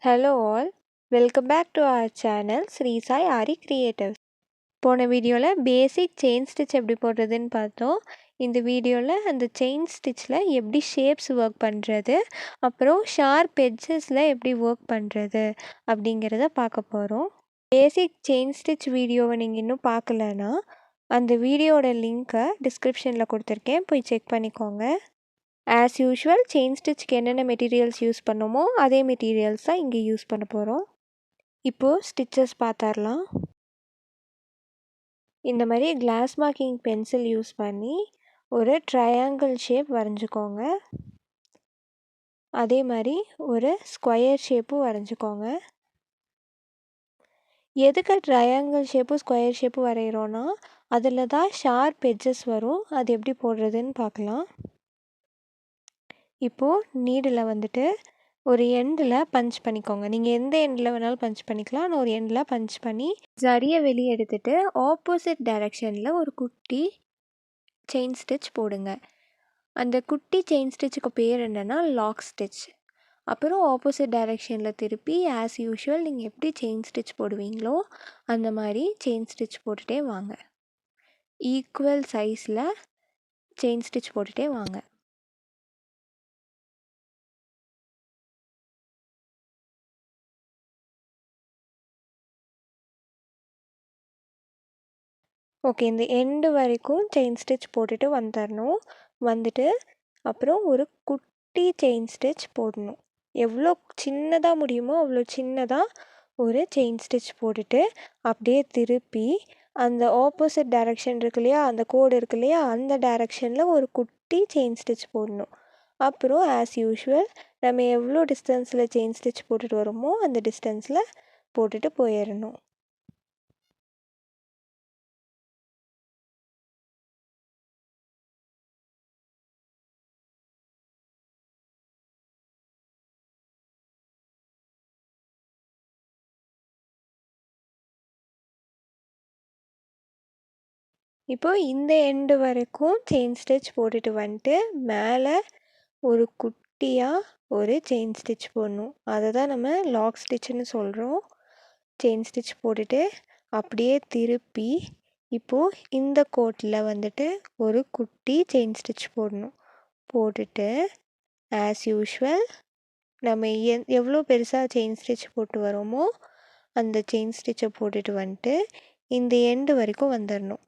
Hello all, welcome back to our channel Sri Sai Aari Creatives. போன வீடியோவில் basic chain stitch எப்படி போடுறதுன்னு பார்த்தோம். இந்த வீடியோவில் அந்த செயின் ஸ்டிச்சில் எப்படி ஷேப்ஸ் ஒர்க் பண்ணுறது, அப்புறம் ஷார்ப் எட்ஜஸில் எப்படி ஒர்க் பண்ணுறது அப்படிங்கிறத பார்க்க போகிறோம். பேசிக் செயின் ஸ்டிச் வீடியோவை நீங்கள் இன்னும் பார்க்கலன்னா அந்த வீடியோட லிங்க்கை டிஸ்கிரிப்ஷனில் கொடுத்துருக்கேன், போய் செக் பண்ணிக்கோங்க. ஆஸ் யூஷுவல் செயின் ஸ்டிச்சுக்கு என்னென்ன மெட்டீரியல்ஸ் யூஸ் பண்ணோமோ அதே மெட்டீரியல்ஸ் தான் இங்கே யூஸ் பண்ண போகிறோம். இப்போது ஸ்டிச்சஸ் பார்த்துடலாம். இந்த மாதிரி கிளாஸ் மார்க்கிங் பென்சில் யூஸ் பண்ணி ஒரு ட்ரையாங்கிள் ஷேப் வரைஞ்சிக்கோங்க. அதே மாதிரி ஒரு ஸ்கொயர் ஷேப்பும் வரைஞ்சிக்கோங்க. எதுக்கு ட்ரையாங்கிள் ஷேப்பும் ஸ்கொயர் ஷேப்பும் வரைகிறோன்னா அதில் தான் ஷார்ப் எட்ஜஸ் வரும். அது எப்படி போடுறதுன்னு பார்க்கலாம். இப்போது நீடில் வந்துட்டு ஒரு எண்டில் பஞ்ச் பண்ணிக்கோங்க. நீங்கள் எந்த எண்டில் வேணாலும் பஞ்ச் பண்ணிக்கலாம். நான் ஒரு எண்டில் பஞ்ச் பண்ணி சரியை வெளியே எடுத்துகிட்டு ஆப்போசிட் டைரெக்ஷனில் ஒரு குட்டி செயின் ஸ்டிச் போடுங்க. அந்த குட்டி செயின் ஸ்டிச்சுக்கு பேர் என்னென்னா லாக் ஸ்டிச். அப்புறம் ஆப்போசிட் டைரெக்ஷனில் திருப்பி ஆஸ் யூஷுவல் நீங்கள் எப்படி செயின் ஸ்டிச் போடுவீங்களோ அந்த மாதிரி செயின் ஸ்டிச் போட்டுகிட்டே வாங்க. ஈக்குவல் சைஸில் செயின் ஸ்டிச் போட்டுகிட்டே வாங்க. ஓகே, இந்த எண்டு வரைக்கும் செயின் ஸ்டிச் போட்டுட்டு வந்துட்டு அப்புறம் ஒரு குட்டி செயின் ஸ்டிச் போடணும். எவ்வளோ சின்னதாக முடியுமோ அவ்வளோ சின்னதாக ஒரு செயின் ஸ்டிச் போட்டுட்டு அப்படியே திருப்பி அந்த ஆப்போசிட் டைரெக்ஷன் இருக்கு இல்லையா, அந்த கோடு இருக்கு இல்லையா, அந்த டைரெக்ஷனில் ஒரு குட்டி செயின் ஸ்டிச் போடணும். அப்புறம் ஆஸ் யூஷுவல் நம்ம எவ்வளோ டிஸ்டன்ஸில் செயின் ஸ்டிச் போட்டுட்டு வரோமோ அந்த டிஸ்டன்ஸில் போட்டுட்டு போயிடணும். இப்போது இந்த எண்டு வரைக்கும் செயின் ஸ்டிச் போட்டுட்டு வந்துட்டு மேலே ஒரு குட்டியாக ஒரு செயின் ஸ்டிச் போடணும். அதை தான் நம்ம லாக் ஸ்டிச்சுன்னு சொல்கிறோம். செயின் ஸ்டிச் போட்டுட்டு அப்படியே திருப்பி இப்போது இந்த கோட்டில் வந்துட்டு ஒரு குட்டி செயின் ஸ்டிச் போடணும். போட்டுட்டு ஆஸ் யூஷுவல் நம்ம எவ்வளோ பெருசாக செயின் ஸ்டிச் போட்டு வரோமோ அந்த செயின் ஸ்டிச்சை போட்டுட்டு வந்துட்டு இந்த எண்டு வரைக்கும் வந்துடணும்.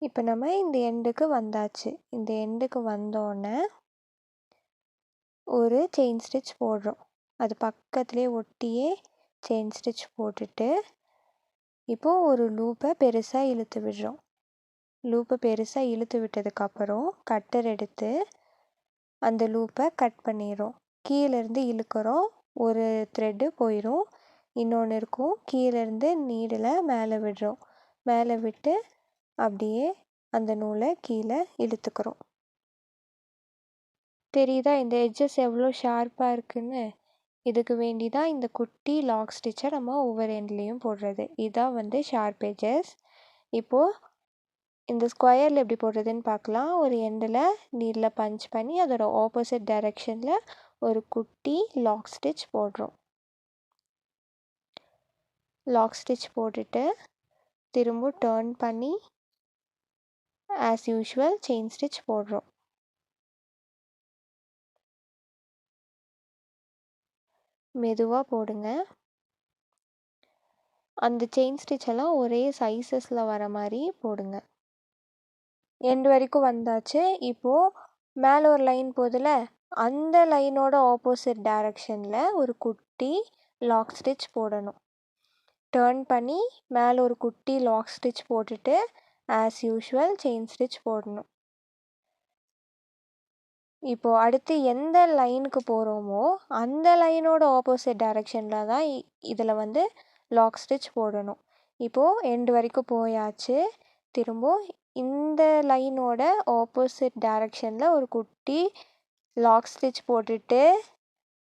இப்போ நம்ம இந்த எண்டுக்கு வந்தாச்சு. இந்த எண்டுக்கு வந்தோடனே ஒரு செயின் ஸ்டிச் போடுறோம். அது பக்கத்துலேயே ஒட்டியே செயின் ஸ்டிச் போட்டுட்டு இப்போது ஒரு லூப்பை பெருசாக இழுத்து விடுறோம். லூப்பை பெருசாக இழுத்து விட்டதுக்கப்புறம் கட்டர் எடுத்து அந்த லூப்பை கட் பண்ணிடுறோம். கீழேருந்து இழுக்கிறோம், ஒரு த்ரெட்டு போயிடும், இன்னொன்று இருக்கும். கீழேருந்து நீடில் மேலே விடுறோம். மேலே விட்டு அப்படியே அந்த நூலை கீழே இழுத்துக்கிறோம். தெரியுதா இந்த எட்ஜஸ் எவ்வளோ ஷார்ப்பாக இருக்குன்னு? இதுக்கு வேண்டி தான் இந்த குட்டி லாக் ஸ்டிச்சை நம்ம ஒவ்வொரு எண்ட்லேயும் போடுறது. இதுதான் வந்து ஷார்ப் எட்ஜஸ். இப்போது இந்த ஸ்கொயரில் எப்படி போடுறதுன்னு பார்க்கலாம். ஒரு எண்டில் நீடில் பஞ்ச் பண்ணி அதோட ஆப்போசிட் டைரெக்ஷனில் ஒரு குட்டி லாக் ஸ்டிச் போடுறோம். லாக் ஸ்டிச் போட்டுட்டு திரும்ப டர்ன் பண்ணி ஆஸ் யூஷுவல் செயின் ஸ்டிச் போடுறோம். மெதுவாக போடுங்க. அந்த செயின் ஸ்டிச் எல்லாம் ஒரே சைஸஸில் வர மாதிரி போடுங்க. எண்டு வரைக்கும் வந்தாச்சு. இப்போது மேலே ஒரு லைன் போதில், அந்த லைனோட ஆப்போசிட் டைரெக்ஷனில் ஒரு குட்டி லாக் ஸ்டிச் போடணும். டர்ன் பண்ணி மேலே ஒரு குட்டி லாக் ஸ்டிச் போட்டுட்டு ஆஸ் யூஷுவல் செயின் ஸ்டிச் போடணும். இப்போது அடுத்து எந்த லைனுக்கு போகிறோமோ அந்த லைனோட ஆப்போசிட் டைரெக்ஷனில் தான் இதில் வந்து லாக் ஸ்டிச் போடணும். இப்போது எண்டு வரைக்கும் போயாச்சு. திரும்ப இந்த லைனோட ஆப்போசிட் டைரெக்ஷனில் ஒரு குட்டி லாக் ஸ்டிச் போட்டுட்டு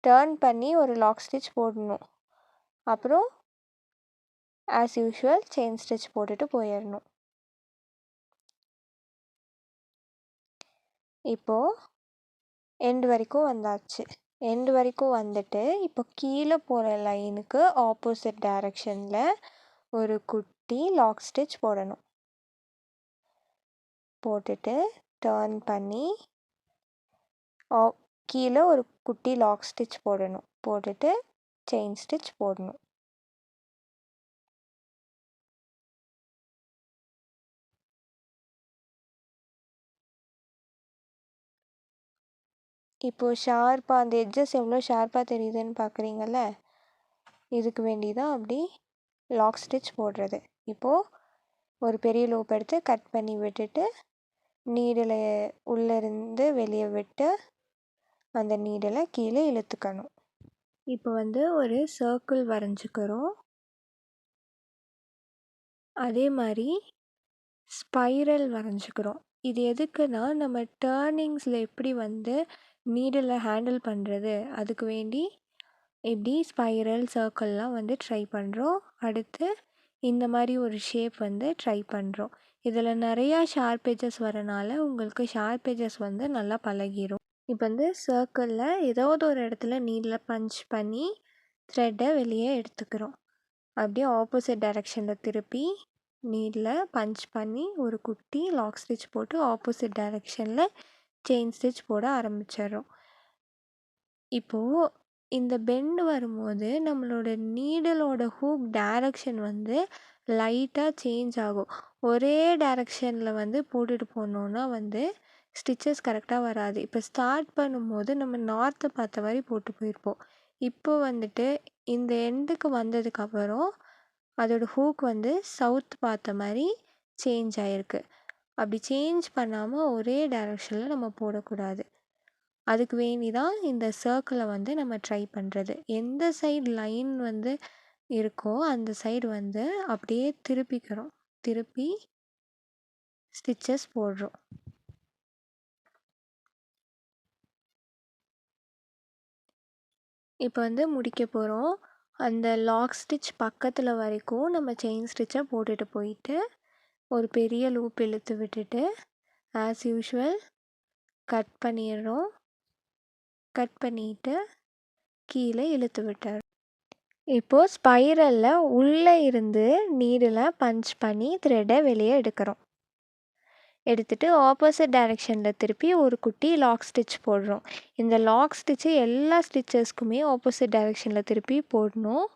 டர்ன் பண்ணி ஒரு லாக் ஸ்டிச் போடணும். அப்புறம் ஆஸ் யூஷுவல் செயின் ஸ்டிச் போட்டுட்டு போயிடணும். இப்போது எண்டு வரைக்கும் வந்தாச்சு. எண்டு வரைக்கும் வந்துட்டு இப்போ கீழே போகிற லைனுக்கு ஆப்போசிட் டைரக்ஷனில் ஒரு குட்டி லாக் ஸ்டிச் போடணும். போட்டுட்டு டர்ன் பண்ணி கீழே ஒரு குட்டி லாக் ஸ்டிச் போடணும். போட்டுட்டு செயின் ஸ்டிச் போடணும். இப்போது ஷார்ப்பாக அந்த எட்ஜஸ் எவ்வளோ ஷார்ப்பாக தெரியுதுன்னு பார்க்குறீங்கள்ல, இதுக்கு வேண்டி தான் அப்படி லாக் ஸ்டிச் போடுறது. இப்போது ஒரு பெரிய லூப் எடுத்து கட் பண்ணி விட்டுட்டு நீடில் உள்ளேருந்து வெளியே விட்டு அந்த நீடில் கீழே இழுத்துக்கணும். இப்போ ஒரு சர்க்கிள் வரைஞ்சிக்கிறோம். அதே மாதிரி ஸ்பைரல் வரைஞ்சிக்கிறோம். இது எதுக்குன்னா நம்ம டர்னிங்ஸில் எப்படி நீடில் ஹேண்டில் பண்ணுறது அதுக்கு வேண்டி இப்படி ஸ்பைரல் சர்க்கிள்லாம் ட்ரை பண்ணுறோம். அடுத்து இந்த மாதிரி ஒரு ஷேப் ட்ரை பண்ணுறோம். இதில் நிறையா ஷார்ப் எட்ஜஸ் வரனால உங்களுக்கு ஷார்ப் எட்ஜஸ் நல்லா பழகிரும். இப்போ சர்க்கிளில் ஏதாவது ஒரு இடத்துல நீடில் பஞ்ச் பண்ணி த்ரெட்டை வெளியே எடுத்துக்கிறோம். அப்படியே ஆப்போசிட் டைரெக்ஷனில் திருப்பி நீடில் பஞ்ச் பண்ணி ஒரு குட்டி லாக் ஸ்டிச் போட்டு ஆப்போசிட் டைரெக்ஷனில் செயின் ஸ்டிச் போட ஆரம்பிச்சிடுறோம். இப்போது இந்த பெண்டு வரும்போது நம்மளோட நீடலோட ஹூக் டைரக்ஷன் லைட்டாக சேஞ்ச் ஆகும். ஒரே டைரக்ஷனில் போட்டுட்டு போனோன்னா ஸ்டிச்சஸ் கரெக்டாக வராது. இப்போ ஸ்டார்ட் பண்ணும்போது நம்ம நார்த்தை பார்த்த மாதிரி போட்டு போயிருப்போம். இப்போ இந்த எண்டுக்கு வந்ததுக்கப்புறம் அதோட ஹூக் சவுத் பார்த்த மாதிரி சேஞ்ச் ஆகிருக்கு. அப்படி சேஞ்ச் பண்ணாமல் ஒரே டைரக்ஷனில் நம்ம போடக்கூடாது. அதுக்கு வேண்டி தான் இந்த சர்க்கிளை நம்ம ட்ரை பண்ணுறது. எந்த சைடு லைன் இருக்கோ அந்த சைடு அப்படியே திருப்பிக்கிறோம். திருப்பி ஸ்டிச்சஸ் போடுறோம். இப்போ முடிக்க போகிறோம். அந்த லாக் ஸ்டிச் பக்கத்தில் வரைக்கும் நம்ம செயின் ஸ்டிச்சை போட்டுட்டு போயிட்டு ஒரு பெரிய லூப் இழுத்து விட்டுட்டு ஆஸ் யூஷுவல் கட் பண்ணிடுறோம். கட் பண்ணிவிட்டு கீழே இழுத்து விட்டுறோம். இப்போது ஸ்பைரலில் உள்ளே இருந்து நீடில் பஞ்ச் பண்ணி த்ரெட்டை வெளியே எடுக்கிறோம். எடுத்துகிட்டு ஆப்போசிட் டைரெக்ஷனில் திருப்பி ஒரு குட்டி லாக் ஸ்டிச் போடுறோம். இந்த லாக் ஸ்டிச்சு எல்லா ஸ்டிச்சஸ்க்குமே ஆப்போசிட் டைரெக்ஷனில் திருப்பி போடணும்.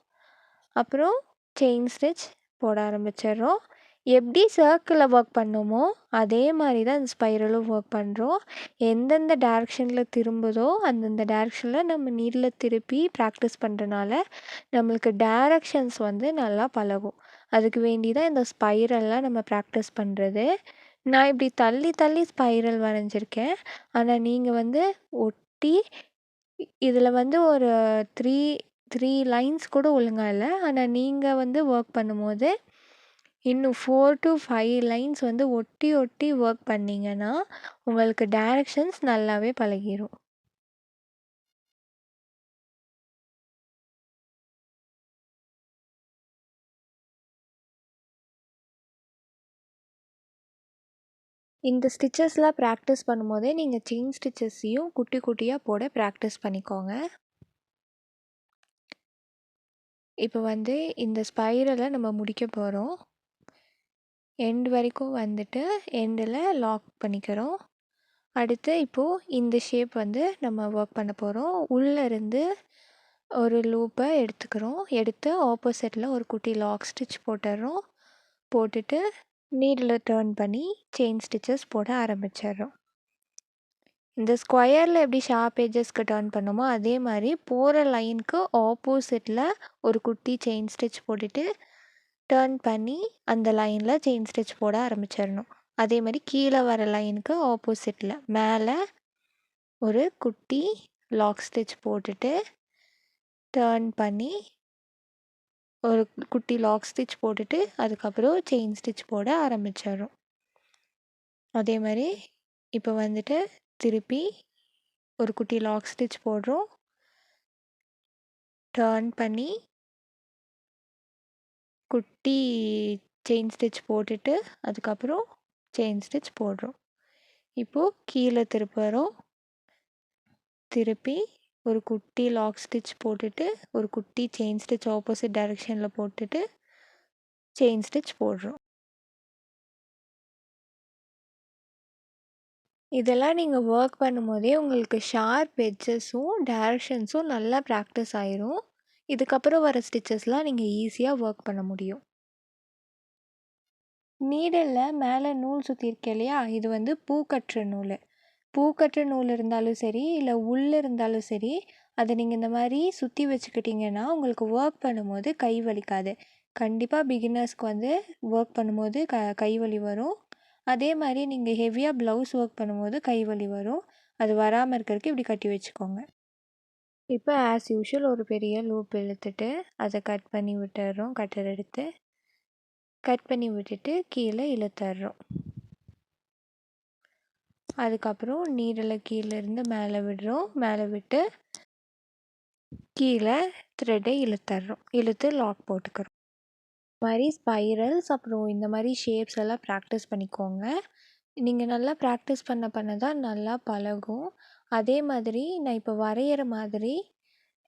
அப்புறம் செயின் ஸ்டிச் போட ஆரம்பிச்சிடுறோம். எப்படி சர்க்கிளில் ஒர்க் பண்ணோமோ அதே மாதிரி தான் இந்த ஸ்பைரலும் ஒர்க் பண்ணுறோம். எந்தெந்த டைரெக்ஷனில் திரும்புதோ அந்தந்த டைரெக்ஷனில் நம்ம நீடில் திருப்பி ப்ராக்டிஸ் பண்ணுறனால நம்மளுக்கு டைரெக்ஷன்ஸ் நல்லா பழகும். அதுக்கு வேண்டி தான் இந்த ஸ்பைரல்லாம் நம்ம ப்ராக்டிஸ் பண்ணுறது. நான் இப்படி தள்ளி தள்ளி ஸ்பைரல் வரைஞ்சிருக்கேன். ஆனால் நீங்கள் ஒட்டி இதில் ஒரு த்ரீ லைன்ஸ் கூட ஒழுங்காக இல்லை. ஆனால் நீங்கள் ஒர்க் பண்ணும்போது இன்னும் 4 to 5 லைன்ஸ் ஒட்டி ஒட்டி ஒர்க் பண்ணிங்கன்னா உங்களுக்கு டைரெக்ஷன்ஸ் நல்லாவே பழகிரும். இந்த ஸ்டிச்சஸ்லாம் ப்ராக்டிஸ் பண்ணும்போதே நீங்கள் செயின் ஸ்டிச்சஸையும் குட்டி குட்டியாக போட ப்ராக்டிஸ் பண்ணிக்கோங்க. இப்போ இந்த ஸ்பைரலை நம்ம முடிக்க போகிறோம். எண்டு வரைக்கும் எண்டில் லாக் பண்ணிக்கிறோம். அடுத்து இப்போது இந்த ஷேப் நம்ம ஒர்க் பண்ண போகிறோம். உள்ளேருந்து ஒரு லூப்பை எடுத்துக்கிறோம். எடுத்து ஆப்போசிட்டில் ஒரு குட்டி லாக் ஸ்டிச் போட்டுடுறோம். போட்டுட்டு நீடில் டர்ன் பண்ணி செயின் ஸ்டிச்சஸ் போட ஆரம்பிச்சிடுறோம். இந்த ஸ்கொயரில் எப்படி ஷார்ப் எட்ஜஸ்க்கு டர்ன் பண்ணோமோ அதே மாதிரி போகிற லைனுக்கு ஆப்போசிட்டில் ஒரு குட்டி செயின் ஸ்டிச் போட்டுட்டு டர்ன் பண்ணி அந்த லைனில் செயின் ஸ்டிச் போட ஆரம்பிச்சிடணும். அதே மாதிரி கீழே வர லைனுக்கு ஆப்போசிட்டில் மேலே ஒரு குட்டி லாக் ஸ்டிச் போட்டுட்டு டர்ன் பண்ணி ஒரு குட்டி லாக் ஸ்டிச் போட்டுட்டு அதுக்கப்புறம் செயின் ஸ்டிச் போட ஆரம்பிச்சிடுறோம். அதே மாதிரி இப்போ திருப்பி ஒரு குட்டி லாக் ஸ்டிச் போடுறோம். டர்ன் பண்ணி குட்டி செயின் ஸ்டிச் போட்டுட்டு அதுக்கப்புறம் செயின் ஸ்டிச் போடுறோம். இப்போது கீழே திருப்புறோம். திருப்பி ஒரு குட்டி லாக் ஸ்டிச் போட்டுட்டு ஒரு குட்டி செயின் ஸ்டிச் ஆப்போசிட் டைரெக்ஷனில் போட்டுட்டு செயின் ஸ்டிச் போடுறோம். இதெல்லாம் நீங்கள் ஒர்க் பண்ணும்போதே உங்களுக்கு ஷார்ப் எட்ஜஸும் டைரக்ஷன்ஸும் நல்லா ப்ராக்டிஸ் ஆயிரும். இதுக்கப்புறம் வர ஸ்டிச்சஸ்லாம் நீங்கள் ஈஸியாக ஒர்க் பண்ண முடியும். நீடிலில் மேலே நூல் சுற்றிருக்கேன் இல்லையா, இது வந்து பூக்கட்டுற நூல். பூக்கட்டுற நூல் இருந்தாலும் சரி, இல்லை உள் இருந்தாலும் சரி, அதை நீங்கள் இந்த மாதிரி சுற்றி வச்சுக்கிட்டிங்கன்னா உங்களுக்கு ஒர்க் பண்ணும்போது கை வலிக்காது. கண்டிப்பாக பிகினர்ஸ்க்கு வந்து ஒர்க் பண்ணும்போது கை வலி வரும். அதே மாதிரி நீங்கள் ஹெவியாக ப்ளவுஸ் ஒர்க் பண்ணும்போது கை வலி வரும். அது வராமல் இருக்கிறதுக்கு இப்படி கட்டி வச்சுக்கோங்க. இப்போ ஆஸ் யூஷுவல் ஒரு பெரிய லூப் இழுத்துட்டு அதை கட் பண்ணி விட்டுறோம். கட்டர் எடுத்து கட் பண்ணி விட்டுட்டு கீழே இழுத்துறோம். அதுக்கப்புறம் நீடில் கீழேருந்து மேலே விடுறோம். மேலே விட்டு கீழே த்ரெட்டை இழுத்துறோம். இழுத்து லாக் போட்டுக்கிறோம். இந்த மாதிரி ஸ்பைரல்ஸ் அப்புறம் இந்த மாதிரி ஷேப்ஸ் எல்லாம் ப்ராக்டிஸ் பண்ணிக்கோங்க. நீங்கள் நல்லா ப்ராக்டிஸ் பண்ண தான் நல்லா பழகும். அதே மாதிரி நான் இப்போ வரைகிற மாதிரி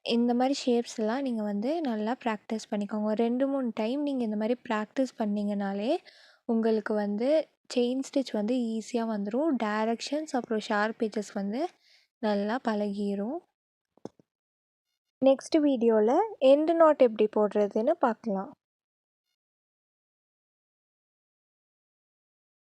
இந்த மாதிரி ஷேப்ஸ் எல்லாம் நீங்கள் வந்து நல்லா ப்ராக்டிஸ் பண்ணிக்கோங்க. 2-3 டைம் நீங்கள் இந்த மாதிரி ப்ராக்டிஸ் பண்ணிங்கனாலே உங்களுக்கு வந்து செயின் ஸ்டிச் வந்து ஈஸியாக வந்துடும். டைரக்ஷன்ஸ் அப்புறம் ஷார்ப் எட்ஜஸ் வந்து நல்லா பழகிரும். நெக்ஸ்ட் வீடியோவில் எண்டு நாட் எப்படி போடுறதுன்னு பார்க்கலாம்.